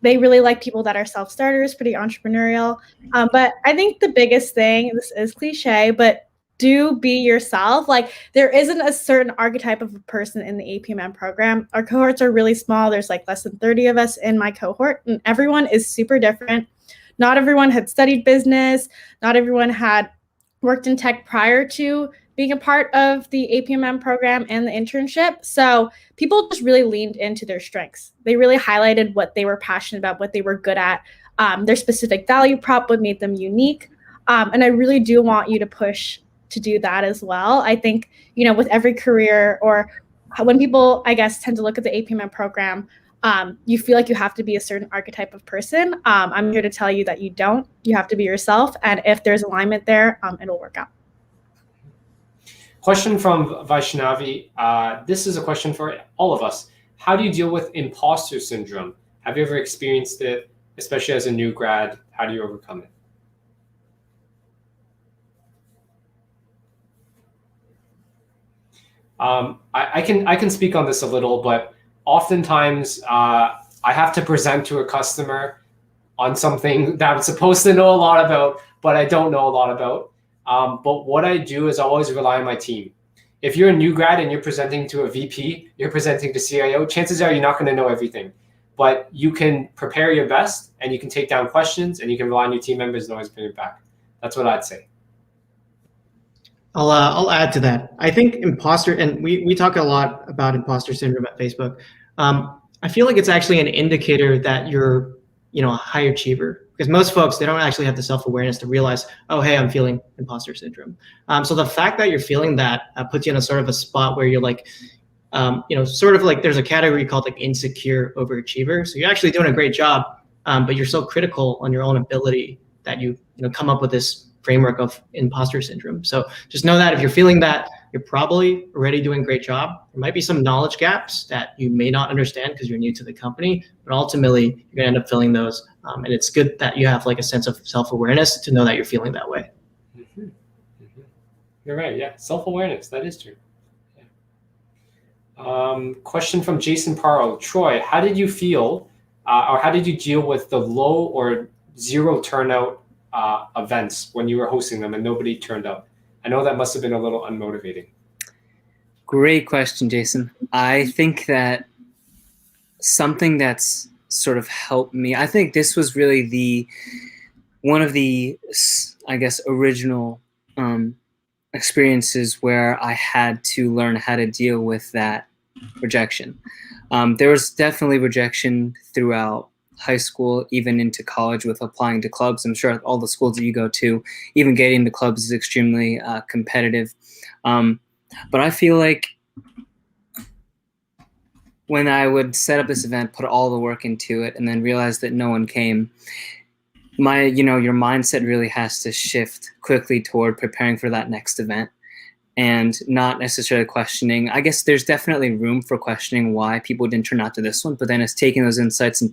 They really like people that are self-starters, pretty entrepreneurial. But I think the biggest thing, this is cliche, but do be yourself. Like there isn't a certain archetype of a person in the APMM program. Our cohorts are really small. There's like less than 30 of us in my cohort, and everyone is super different. Not everyone had studied business. Not everyone had worked in tech prior to being a part of the APMM program and the internship. So people just really leaned into their strengths. They really highlighted what they were passionate about, what they were good at, their specific value prop, what made them unique. And I really do want you to push to do that as well. I think, you know, with every career, or when people, I guess, tend to look at the APMM program, you feel like you have to be a certain archetype of person. I'm here to tell you that you don't. You have to be yourself. And if there's alignment there, it'll work out. Question from Vaishnavi. This is a question for all of us. How do you deal with imposter syndrome? Have you ever experienced it, especially as a new grad? How do you overcome it? I can speak on this a little, but oftentimes I have to present to a customer on something that I'm supposed to know a lot about, but I don't know a lot about. But what I do is always rely on my team. If you're a new grad and you're presenting to a VP, you're presenting to CIO, chances are you're not going to know everything. But you can prepare your best, and you can take down questions, and you can rely on your team members and always bring it back. That's what I'd say. I'll add to that. I think imposter, and we talk a lot about imposter syndrome at Facebook. I feel like it's actually an indicator that you're, you know, a high achiever, because most folks, they don't actually have the self-awareness to realize, oh, hey, I'm feeling imposter syndrome. So the fact that you're feeling that puts you in a sort of a spot where you're like, you know, sort of like there's a category called like insecure overachiever. So you're actually doing a great job, but you're so critical on your own ability that you know come up with this framework of imposter syndrome. So just know that if you're feeling that, you're probably already doing a great job. There might be some knowledge gaps that you may not understand because you're new to the company, but ultimately you're gonna end up filling those. And it's good that you have like a sense of self-awareness to know that you're feeling that way. Mm-hmm. Mm-hmm. You're right, yeah, self-awareness, that is true. Yeah. Question from Jason Paro. Troy, how did you feel, or how did you deal with the low or zero turnout events when you were hosting them and nobody turned up? I know that must have been a little unmotivating. Great question, Jason. I think that something that's sort of helped me, I think this was really one of the, I guess, original experiences where I had to learn how to deal with that rejection. There was definitely rejection throughout high school, even into college with applying to clubs. I'm sure all the schools that you go to, even getting to clubs is extremely competitive. But I feel like when I would set up this event, put all the work into it, and then realize that no one came, your mindset really has to shift quickly toward preparing for that next event and not necessarily questioning. I guess there's definitely room for questioning why people didn't turn out to this one, but then it's taking those insights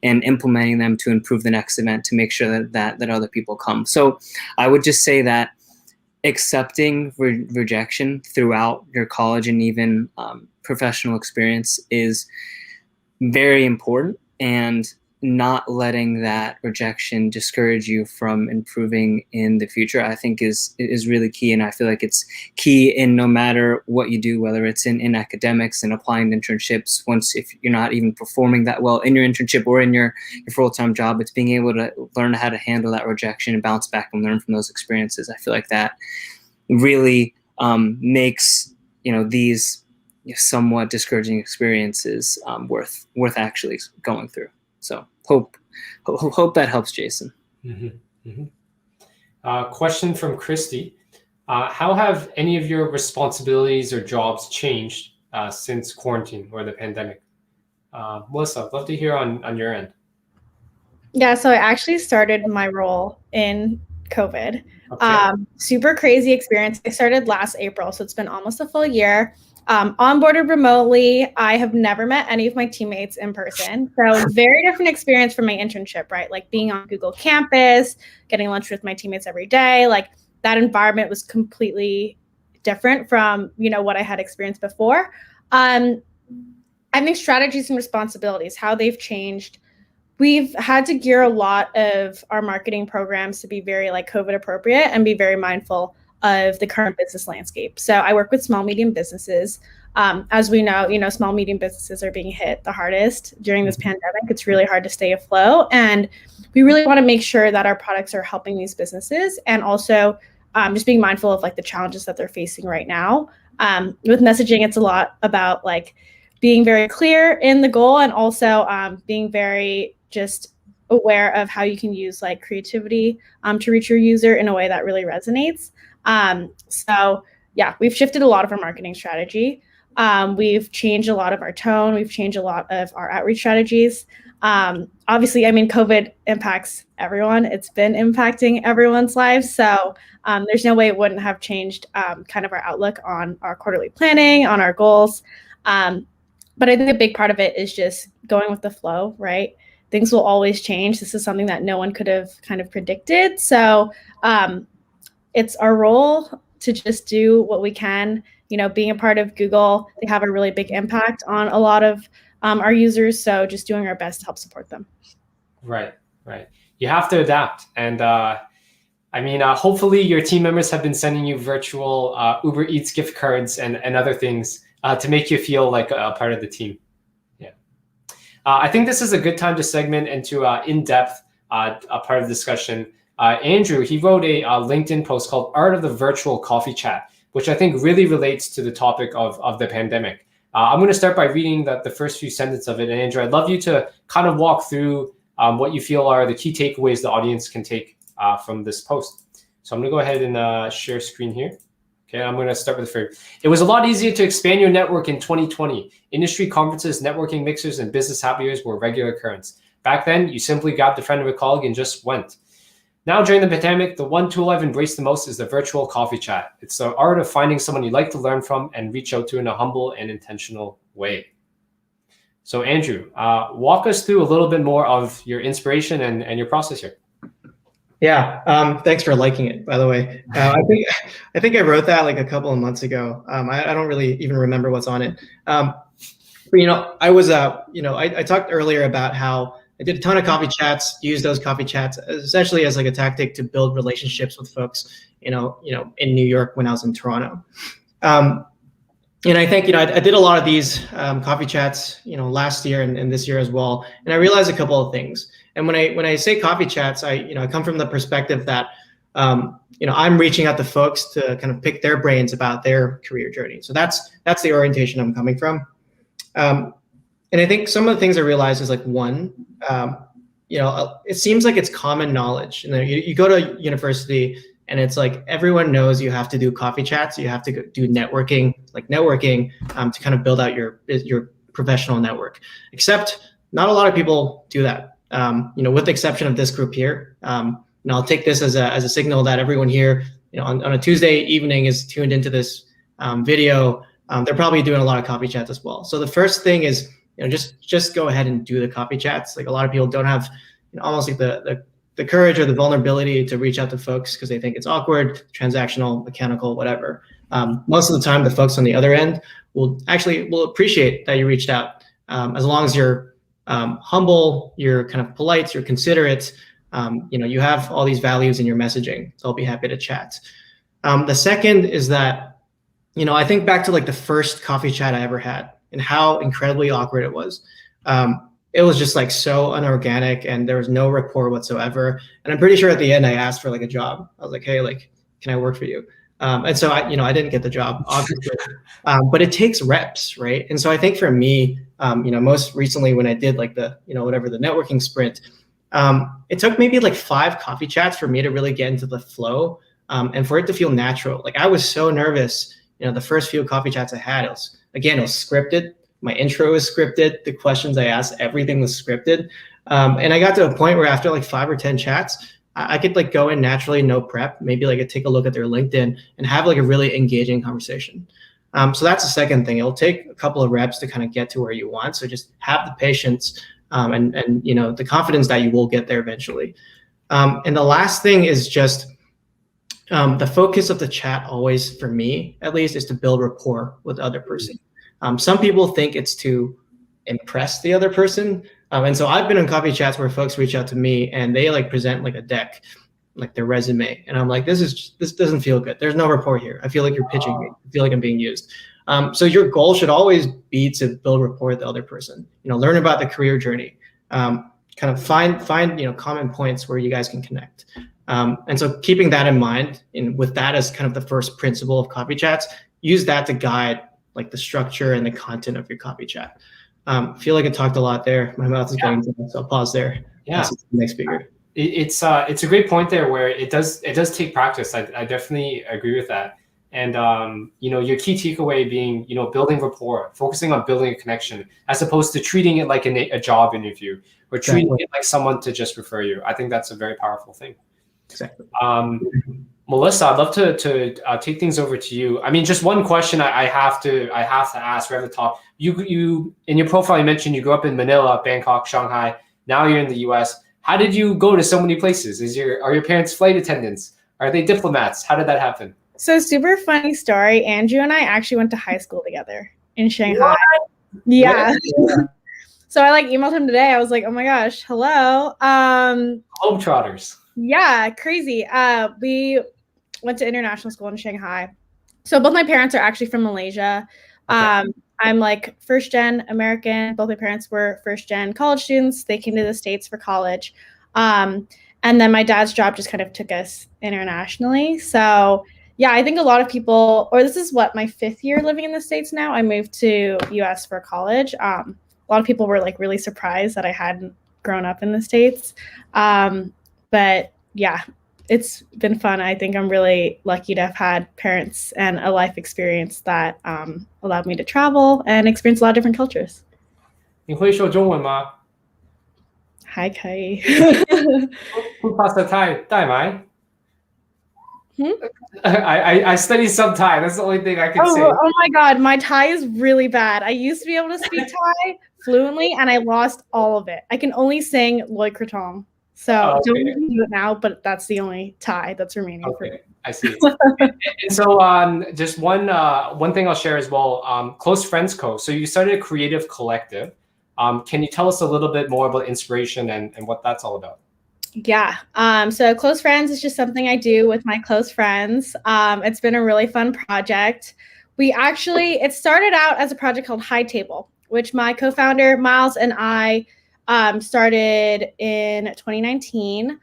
and implementing them to improve the next event to make sure that other people come. So I would just say that accepting rejection throughout your college and even professional experience is very important, and not letting that rejection discourage you from improving in the future, I think is really key. And I feel like it's key in no matter what you do, whether it's in academics and applying to internships. If you're not even performing that well in your internship or in your full-time job, it's being able to learn how to handle that rejection and bounce back and learn from those experiences. I feel like that really makes, these somewhat discouraging experiences worth actually going through. So hope that helps, Jason. Mm-hmm. Mm-hmm. Question from Christy. How have any of your responsibilities or jobs changed since quarantine or the pandemic? Melisa, I'd love to hear on your end. Yeah, so I actually started my role in COVID. Okay. Super crazy experience. I started last April, so it's been almost a full year. Onboarded remotely. I have never met any of my teammates in person. So very different experience from my internship, right? Like being on Google campus, getting lunch with my teammates every day. Like that environment was completely different from, what I had experienced before. I think strategies and responsibilities, how they've changed. We've had to gear a lot of our marketing programs to be very like COVID appropriate and be very mindful of the current business landscape. So I work with small, medium businesses. As we know, small, medium businesses are being hit the hardest during this pandemic. It's really hard to stay afloat. And we really want to make sure that our products are helping these businesses and also just being mindful of like the challenges that they're facing right now. With messaging, it's a lot about like being very clear in the goal and also being very just aware of how you can use like creativity to reach your user in a way that really resonates. So yeah, we've shifted a lot of our marketing strategy. We've changed a lot of our tone. We've changed a lot of our outreach strategies. Obviously, I mean, COVID impacts everyone. It's been impacting everyone's lives. So there's no way it wouldn't have changed kind of our outlook on our quarterly planning, on our goals. But I think a big part of it is just going with the flow, right? Things will always change. This is something that no one could have kind of predicted. So it's our role to just do what we can. Being a part of Google, they have a really big impact on a lot of our users. So just doing our best to help support them. Right. You have to adapt. And hopefully your team members have been sending you virtual Uber Eats gift cards and other things to make you feel like a part of the team. Yeah. I think this is a good time to segment into in-depth a part of the discussion. Andrew, he wrote a LinkedIn post called Art of the Virtual Coffee Chat, which I think really relates to the topic of the pandemic. I'm going to start by reading the first few sentences of it. And Andrew, I'd love you to kind of walk through what you feel are the key takeaways the audience can take from this post. So I'm going to go ahead and share screen here. Okay, I'm going to start with the first. It was a lot easier to expand your network in 2020. Industry conferences, networking mixers, and business happy hours were a regular occurrence. Back then, you simply grabbed a friend of a colleague and just went. Now, during the pandemic, the one tool I've embraced the most is the virtual coffee chat. It's the art of finding someone you like to learn from and reach out to in a humble and intentional way. So, Andrew, walk us through a little bit more of your inspiration and your process here. Yeah, thanks for liking it, by the way. I think I wrote that like a couple of months ago. I don't really even remember what's on it. But I was I talked earlier about how I did a ton of coffee chats, used those coffee chats essentially as like a tactic to build relationships with folks, in New York when I was in Toronto. And I think, I did a lot of these coffee chats, last year and this year as well. And I realized a couple of things. And when I say coffee chats, I come from the perspective that, I'm reaching out to folks to kind of pick their brains about their career journey. So that's the orientation I'm coming from. And I think some of the things I realized is like one, it seems like it's common knowledge. You go to university and it's like everyone knows you have to do coffee chats. You have to do networking to kind of build out your professional network. Except not a lot of people do that. With the exception of this group here. And I'll take this as a signal that everyone here, on a Tuesday evening is tuned into this video. They're probably doing a lot of coffee chats as well. So the first thing is, just go ahead and do the coffee chats. Like a lot of people don't have almost like the courage or the vulnerability to reach out to folks because they think it's awkward, transactional, mechanical, whatever. Most of the time, the folks on the other end will appreciate that you reached out, as long as you're humble, you're kind of polite, you're considerate. You have all these values in your messaging. So I'll be happy to chat. The second is that, I think back to like the first coffee chat I ever had and how incredibly awkward it was. It was just like so unorganic and there was no rapport whatsoever. And I'm pretty sure at the end I asked for like a job. I was like, hey, like, can I work for you? And so I didn't get the job, obviously, but it takes reps, right? And so I think for me, most recently when I did like the, the networking sprint, it took maybe like 5 coffee chats for me to really get into the flow and for it to feel natural. Like I was so nervous, the first few coffee chats I had, it was scripted. My intro was scripted. The questions I asked, everything was scripted. And I got to a point where after like 5 or 10 chats, I could like go in naturally, no prep, maybe like take a look at their LinkedIn and have like a really engaging conversation. So that's the second thing. It'll take a couple of reps to kind of get to where you want. So just have the patience and the confidence that you will get there eventually. And the last thing is just the focus of the chat always, for me at least, is to build rapport with the other person. Some people think it's to impress the other person. And so I've been in coffee chats where folks reach out to me and they like present like a deck, like their resume. And I'm like, this doesn't feel good. There's no rapport here. I feel like you're pitching me. I feel like I'm being used. So your goal should always be to build rapport with the other person, learn about the career journey, kind of find common points where you guys can connect. And so keeping that in mind, and with that as kind of the first principle of coffee chats, use that to guide like the structure and the content of your coffee chat. I feel like I talked a lot there. My mouth is going to, so I'll pause there. Yeah. The next speaker. It's a great point there where it does take practice. I definitely agree with that. And your key takeaway being building rapport, focusing on building a connection, as opposed to treating it like a job interview or treating it like someone to just refer you. I think that's a very powerful thing. Exactly. Melisa, I'd love to take things over to you. I mean, just one question I have to ask right at the top. You in your profile you mentioned you grew up in Manila, Bangkok, Shanghai. Now you're in the U.S. How did you go to so many places? Are your parents flight attendants? Are they diplomats? How did that happen? So super funny story. Andrew and I actually went to high school together in Shanghai. What? Yeah. So I emailed him today. I was like, oh my gosh, hello. Globetrotters. Yeah, crazy. We went to international school in Shanghai. So both my parents are actually from Malaysia. Okay. I'm first gen American. Both my parents were first gen college students. They came to the States for college. And then my dad's job just kind of took us internationally. So yeah, I think a lot of people, or this is my 5th year living in the States now. I moved to US for college. A lot of people were really surprised that I hadn't grown up in the States. But yeah, it's been fun. I think I'm really lucky to have had parents and a life experience that allowed me to travel and experience a lot of different cultures. 你会说中文吗？还可以。พูดภาษาไทยได้ไหม Hmm? I studied some Thai. That's the only thing I can say. Oh my God, my Thai is really bad. I used to be able to speak Thai fluently, and I lost all of it. I can only sing Loi Krathong. So don't even do it now, but that's the only Thai that's remaining for me. I see. And so just one thing I'll share as well, Close Friends Co. So you started a creative collective. Can you tell us a little bit more about inspiration and what that's all about? Yeah. So Close Friends is just something I do with my close friends. It's been a really fun project. It started out as a project called High Table, which my co-founder Miles and I started in 2019.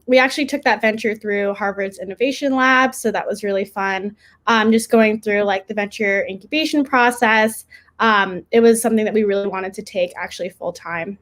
We actually took that venture through Harvard's Innovation Lab. So that was really fun. Just going through the venture incubation process. It was something that we really wanted to take actually full time.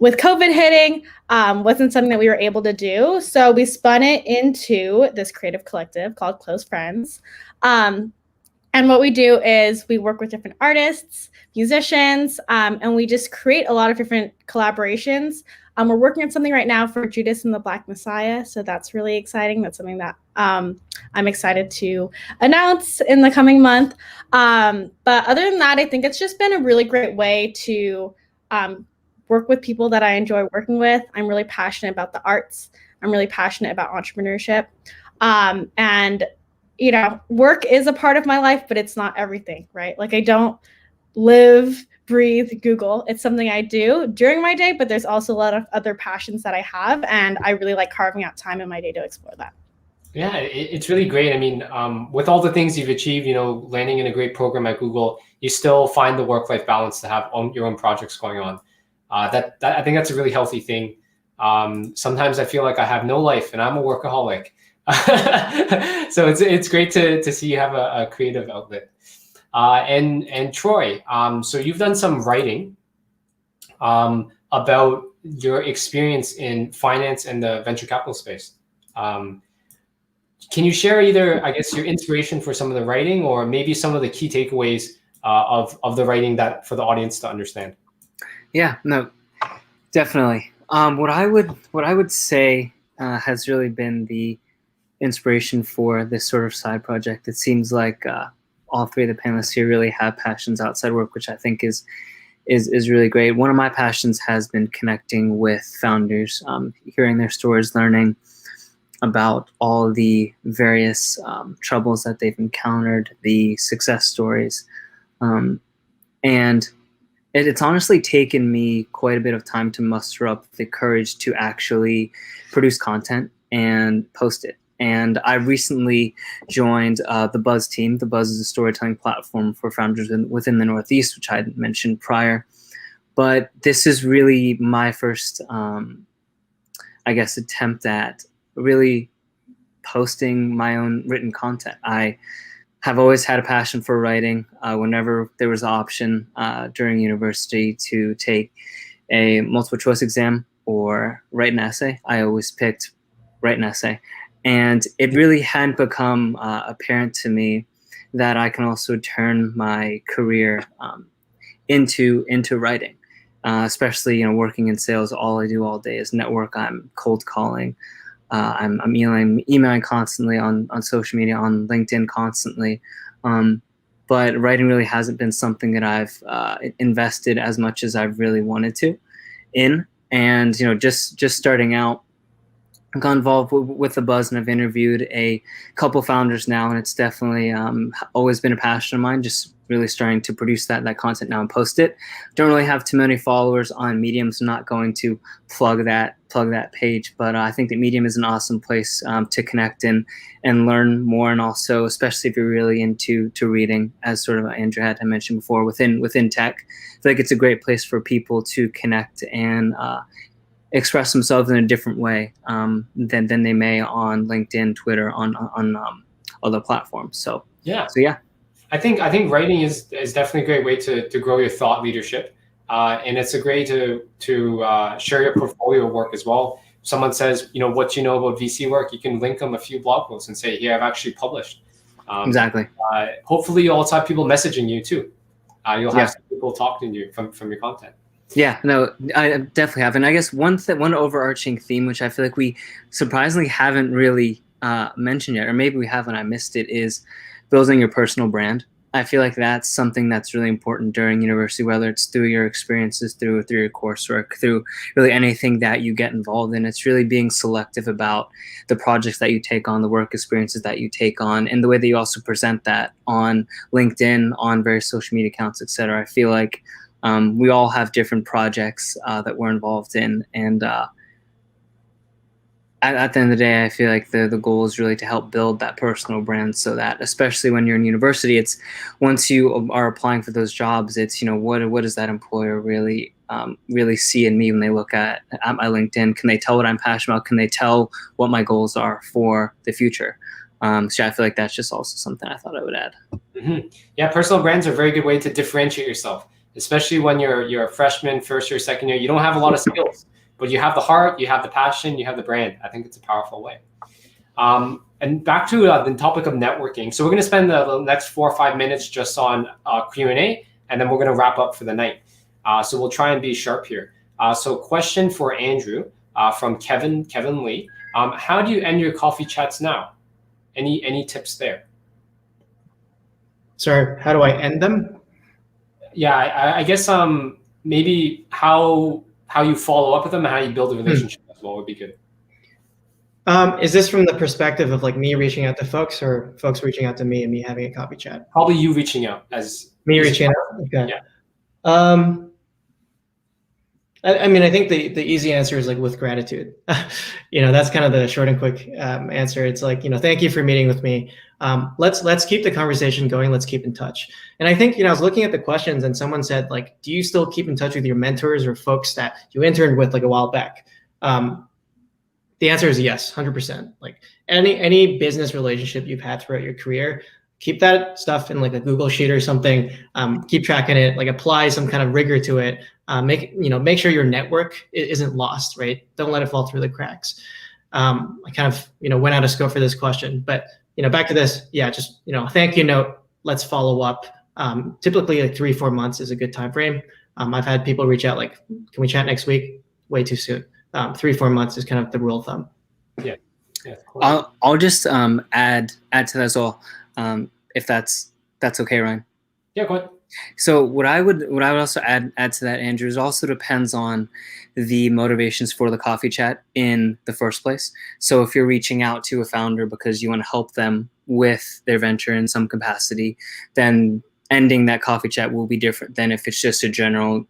With COVID hitting, wasn't something that we were able to do. So we spun it into this creative collective called Close Friends. And what we do is we work with different artists, musicians, and we just create a lot of different collaborations. We're working on something right now for Judas and the Black Messiah. So that's really exciting. That's something that I'm excited to announce in the coming month. But other than that, I think it's just been a really great way to work with people that I enjoy working with. I'm really passionate about the arts. I'm really passionate about entrepreneurship. And, work is a part of my life, but it's not everything, right? I don't live, breathe Google. It's something I do during my day, but there's also a lot of other passions that I have. And I really like carving out time in my day to explore that. Yeah, it's really great. I mean, with all the things you've achieved, landing in a great program at Google, you still find the work-life balance to have your own projects going on. That I think that's a really healthy thing. Sometimes I feel like I have no life and I'm a workaholic. So it's great to see you have a creative outlet. And Troy, so you've done some writing about your experience in finance and the venture capital space. Can you share either, I guess, your inspiration for some of the writing or maybe some of the key takeaways of the writing that for the audience to understand? Yeah, no, definitely. What I would say has really been the inspiration for this sort of side project. It seems like all three of the panelists here really have passions outside work, which I think is really great. One of my passions has been connecting with founders, hearing their stories, learning about all the various troubles that they've encountered, the success stories. And it's honestly taken me quite a bit of time to muster up the courage to actually produce content and post it. And I recently joined the Buzz team. The Buzz is a storytelling platform for founders within the Northeast, which I had mentioned prior. But this is really my first, I guess, attempt at really posting my own written content. I have always had a passion for writing. Whenever there was an option during university to take a multiple choice exam or write an essay, I always picked write an essay. And it really hadn't become apparent to me that I can also turn my career into writing, especially working in sales. All I do all day is network. I'm cold calling. I'm emailing constantly on social media, on LinkedIn constantly. But writing really hasn't been something that I've invested as much as I've really wanted to in. And just starting out, I got involved with the Buzz, and I've interviewed a couple founders now, and it's definitely always been a passion of mine, just really starting to produce that content now and post it. Don't really have too many followers on Medium, so I'm not going to plug that page, but I think that Medium is an awesome place to connect and learn more, and also especially if you're really into reading, as sort of Andrew had mentioned before, within tech. I feel like it's a great place for people to connect and express themselves in a different way than they may on LinkedIn, Twitter, on other platforms. So yeah. I think writing is definitely a great way to grow your thought leadership, and it's a great to share your portfolio work as well. Someone says, what you know about VC work, you can link them a few blog posts and say, here, I've actually published. Exactly. Hopefully, you'll also have people messaging you too. You'll have some people talking to you from your content. Yeah, no, I definitely have. And I guess one overarching theme, which I feel like we surprisingly haven't really mentioned yet, or maybe we haven't, I missed it, is building your personal brand. I feel like that's something that's really important during university, whether it's through your experiences, through your coursework, through really anything that you get involved in. It's really being selective about the projects that you take on, the work experiences that you take on, and the way that you also present that on LinkedIn, on various social media accounts, etc. I feel like we all have different projects that we're involved in, and at the end of the day, I feel like the goal is really to help build that personal brand, so that especially when you're in university, it's once you are applying for those jobs, it's what does that employer really see in me when they look at my LinkedIn? Can they tell what I'm passionate about? Can they tell what my goals are for the future? So I feel like that's just also something I thought I would add. Mm-hmm. Yeah, personal brands are a very good way to differentiate yourself, especially when you're a freshman, first year, second year. You don't have a lot of skills, but you have the heart, you have the passion, you have the brand. I think it's a powerful way. And back to the topic of networking. So we're going to spend the next 4 or 5 minutes just on Q&A, and then we're going to wrap up for the night. So we'll try and be sharp here. So question for Andrew from Kevin Lee. How do you end your coffee chats now? Any tips there? Sorry, how do I end them? Yeah, I guess maybe how you follow up with them and how you build a relationship as well would be good. Is this from the perspective of like me reaching out to folks, or folks reaching out to me and me having a coffee chat? Probably you reaching out as me reaching out. Okay. Yeah. I mean, I think the easy answer is like with gratitude. That's kind of the short and quick answer. It's like, thank you for meeting with me. Let's keep the conversation going. Let's keep in touch. And I think, I was looking at the questions and someone said, like, do you still keep in touch with your mentors or folks that you interned with like a while back? The answer is yes, 100%. Like any business relationship you've had throughout your career, keep that stuff in like a Google sheet or something. Keep tracking it, like apply some kind of rigor to it. Make sure your network isn't lost, right? Don't let it fall through the cracks. I kind of, went out of scope for this question, but back to this, just, thank you note, let's follow up. Typically like 3-4 months is a good time frame. I've had people reach out like, can we chat next week? Way too soon. 3-4 months is kind of the rule of thumb. Yeah, of course. I'll just add to that as well, if that's okay, Ryan. Yeah, go ahead. So what I would also add to that, Andrew, is also depends on the motivations for the coffee chat in the first place. So if you're reaching out to a founder because you want to help them with their venture in some capacity, then ending that coffee chat will be different than if it's just a general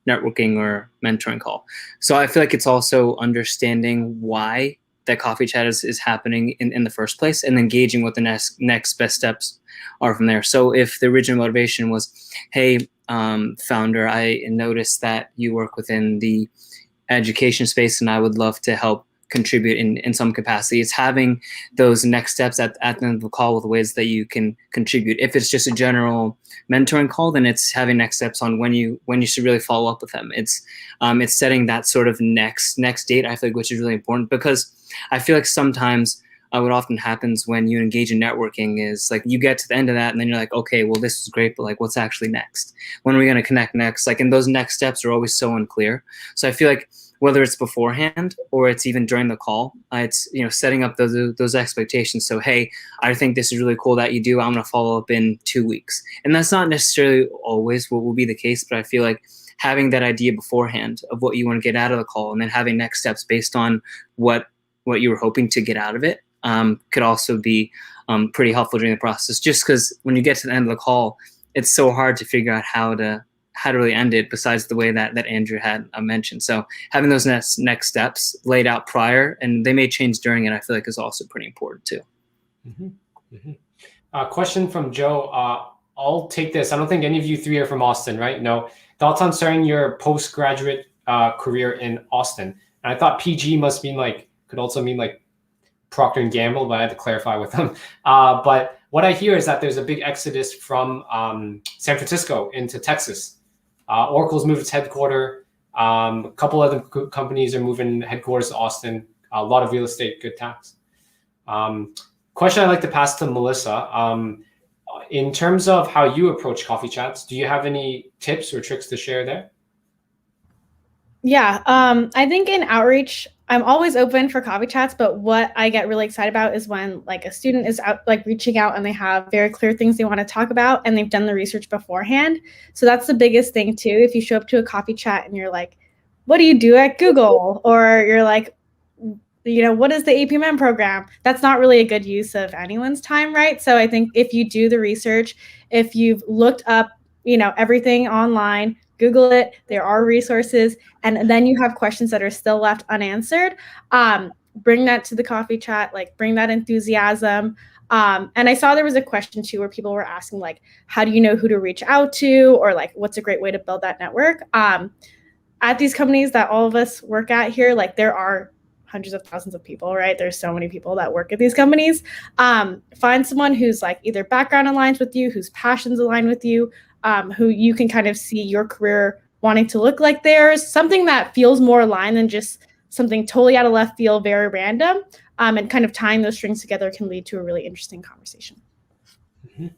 networking or mentoring call. So I feel like it's also understanding why that coffee chat is happening in the first place, and engaging what the next best steps are from there. So if the original motivation was, hey, founder, I noticed that you work within the education space and I would love to help contribute in some capacity, it's having those next steps at the end of the call with ways that you can contribute. If it's just a general mentoring call, then it's having next steps on when you should really follow up with them. It's setting that sort of next date, I feel like, which is really important, because I feel like sometimes what often happens when you engage in networking is like you get to the end of that and then you're like, okay, well, this is great, but like, what's actually next? When are we going to connect next? Like, and those next steps are always so unclear. So I feel like whether it's beforehand or it's even during the call, it's, setting up those expectations. So, hey, I think this is really cool that you do. I'm going to follow up in 2 weeks. And that's not necessarily always what will be the case, but I feel like having that idea beforehand of what you want to get out of the call and then having next steps based on what you were hoping to get out of it could also be pretty helpful during the process. Just because when you get to the end of the call, it's so hard to figure out how to really end it, besides the way that Andrew had mentioned. So having those next steps laid out prior, and they may change during it, I feel like is also pretty important too. Mm-hmm. Mm-hmm. Question from Joe. I'll take this. I don't think any of you three are from Austin, right? No. Thoughts on starting your postgraduate career in Austin? And I thought PG could also mean like Procter & Gamble, but I had to clarify with them. But what I hear is that there's a big exodus from San Francisco into Texas. Oracle's moved its headquarters. A couple other companies are moving headquarters to Austin. A lot of real estate, good tax. Question I'd like to pass to Melisa. In terms of how you approach coffee chats, do you have any tips or tricks to share there? Yeah, I think in outreach, I'm always open for coffee chats, but what I get really excited about is when like a student is out, like reaching out and they have very clear things they want to talk about and they've done the research beforehand. So that's the biggest thing too. If you show up to a coffee chat and you're like, what do you do at Google? Or you're like, what is the APMM program? That's not really a good use of anyone's time, right? So I think if you do the research, if you've looked up, everything online, Google it, there are resources, and then you have questions that are still left unanswered, bring that to the coffee chat, like bring that enthusiasm. And I saw there was a question too where people were asking like, how do you know who to reach out to, or like, what's a great way to build that network? At these companies that all of us work at here, like there are hundreds of thousands of people, right? There's so many people that work at these companies. Find someone who's like either background aligns with you, whose passions align with you, who you can kind of see your career wanting to look like theirs, something that feels more aligned than just something totally out of left field, very random, and kind of tying those strings together can lead to a really interesting conversation. Mm-hmm.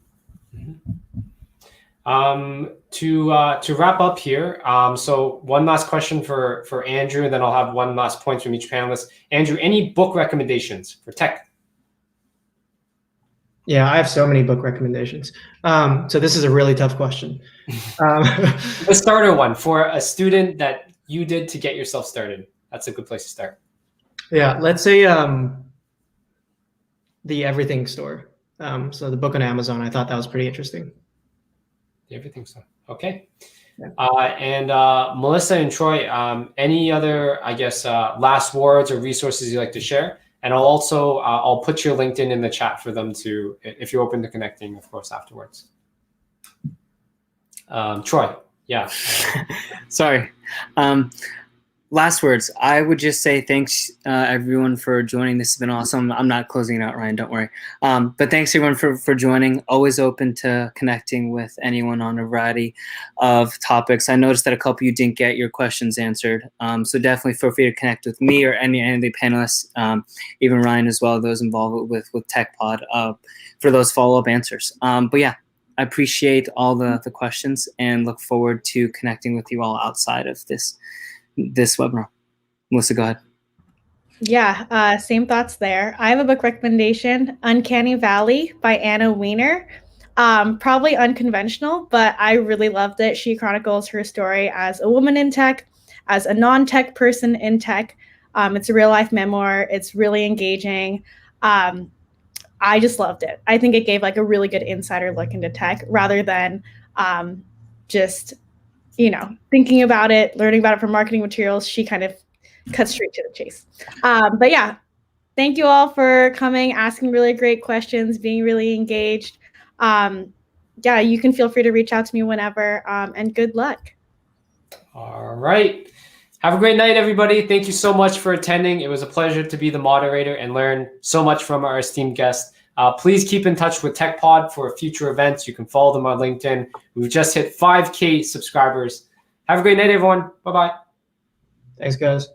Mm-hmm. To wrap up here, so one last question for Andrew, and then I'll have one last point from each panelist. Andrew, any book recommendations for tech? Yeah, I have so many book recommendations. So this is a really tough question. The starter one for a student that you did to get yourself started. That's a good place to start. Yeah, let's say The Everything Store. So the book on Amazon, I thought that was pretty interesting. The Everything Store. Okay. Yeah. And Melisa and Troy, any other, last words or resources you'd like to share? And I'll put your LinkedIn in the chat for them to, if you're open to connecting, of course, afterwards. Troy, yeah. Sorry. Last words. I would just say thanks, everyone, for joining. This has been awesome. I'm not closing it out, Ryan. Don't worry. But thanks, everyone, for joining. Always open to connecting with anyone on a variety of topics. I noticed that a couple of you didn't get your questions answered. So definitely feel free to connect with me or any of the panelists, even Ryan as well, those involved with TechPod, for those follow-up answers. But yeah, I appreciate all the questions and look forward to connecting with you all outside of this webinar. Melissa, go ahead. Yeah, same thoughts there. I have a book recommendation, Uncanny Valley by Anna Wiener. Probably unconventional, but I really loved it. She chronicles her story as a woman in tech, as a non-tech person in tech. It's a real life memoir. It's really engaging. I just loved it. I think it gave like a really good insider look into tech rather than just, thinking about it, learning about it from marketing materials. She kind of cut straight to the chase. But yeah, thank you all for coming, asking really great questions, being really engaged. Yeah, you can feel free to reach out to me whenever, and good luck. All right. Have a great night, everybody. Thank you so much for attending. It was a pleasure to be the moderator and learn so much from our esteemed guests. Please keep in touch with TechPod for future events. You can follow them on LinkedIn. We've just hit 5K subscribers. Have a great night, everyone. Bye-bye. Thanks, guys.